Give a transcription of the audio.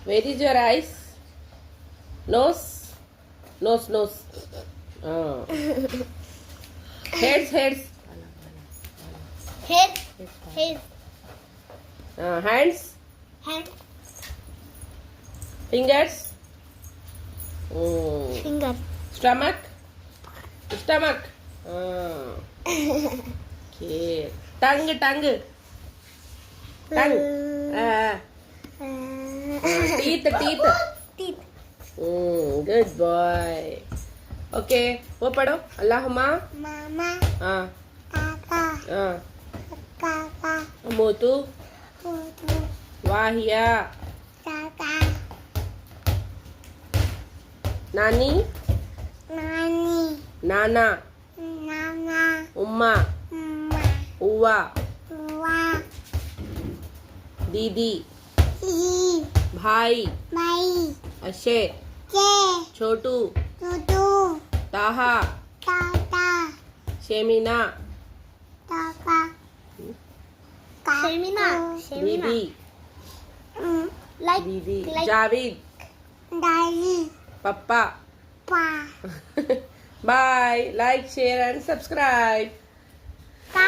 Where is your eyes? Nose? Nose. Heads. Head. Hands? Hand. Fingers? Finger. Stomach? Okay. Tongue. Teeth. Teeth. Good boy. Okay. वो पढ़ो अल्लाहुम्मा Mama. Papa. Papa. मोतू Photo. Yahya Tata. नानी Nani. नाना Nana. उम्मा Mama. उवा Wa. दीदी He. भाई Mai. अशे Ke. छोटू Tutu. ताहा Tata. शेमिना Taka. Semina. दीदी Like. दीदी Like. Javed Daddy. Papa Pa. Bye. Like, share and subscribe.